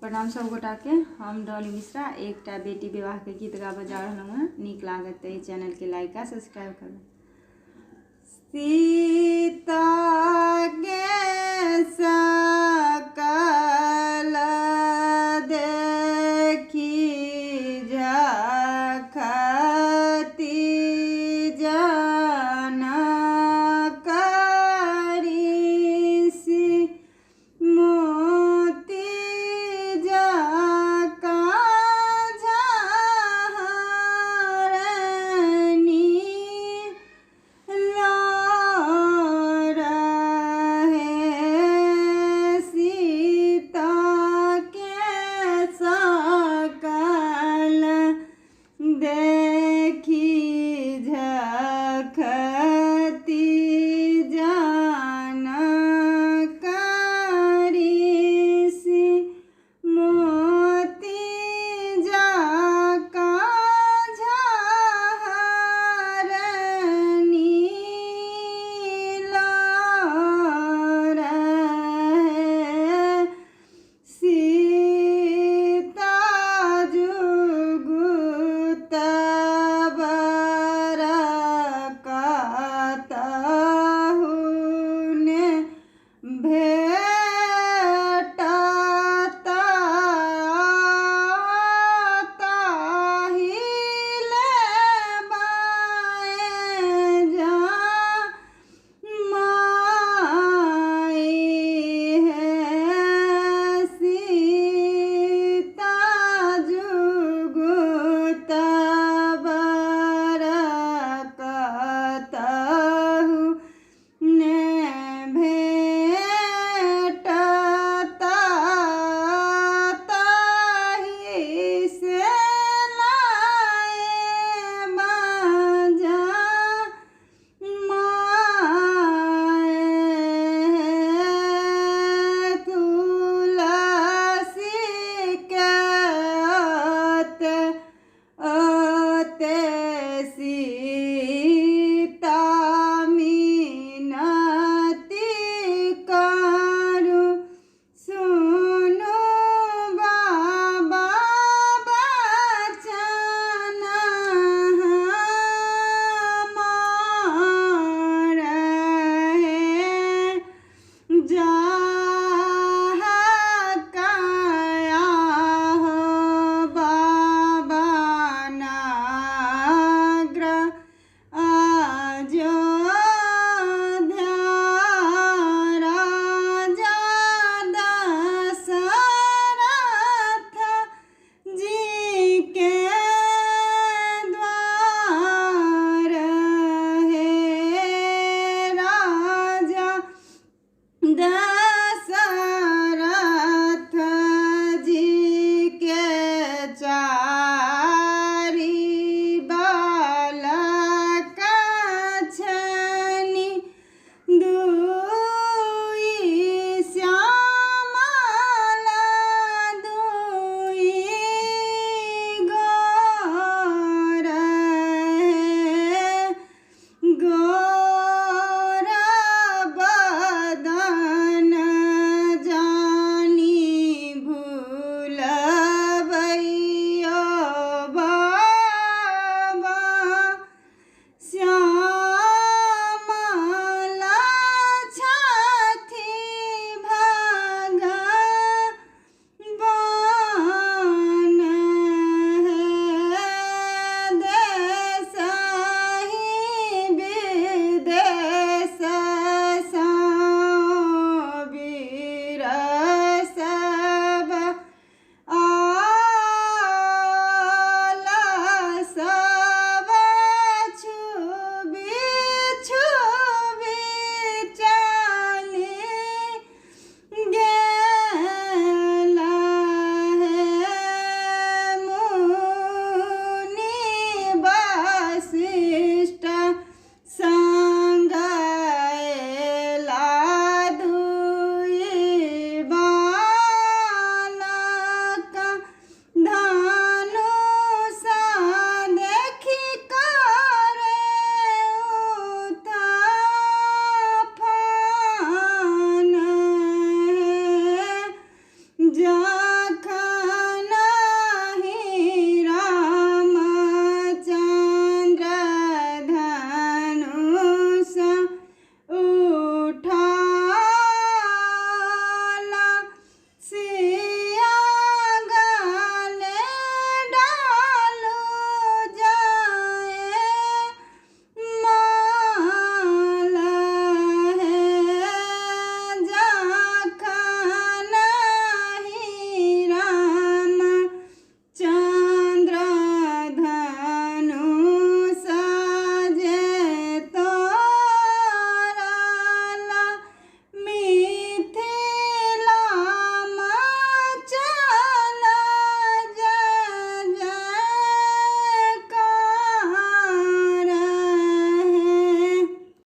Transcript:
प्रणाम सब गोटा के। हम डॉली मिश्रा एकटा बेटी विवाह के गीत गाबऽ जा रहलहुँ हैं। नीक लागत तऽ चैनल के लाइक आ सब्सक्राइब करब। सीता के सकल देखी जखती जनकरी मोती जका झरनी सीता के सकल देखी झखती जानकरी मोती जका झरनी सीता जुगुत बरकतहुने भेटत ताहि लेबाए जा माई है सीता जुगुत बरकतहुने भेटत ताहि से लाए बाजा माए तुलसी के अते सीता मिनती करू सुनु बाबा बचन हमार जहाँ काया हो बाबा नाग्र अयोध्या राजा दशरथ जी के द्वार है राजा दशरथ जी के चारि बालक छनि दुई श्यामल दुई गोर गोर बदन जानी भूलबैयो बाबा श्यामल छथि भगवान देशहि विदेश सँ वीर सब आल सब छुबी छुबी चली गेला है मुनि वशिष्ठ संग अयला दुई बालक धनुष देखि करे उत्थान जा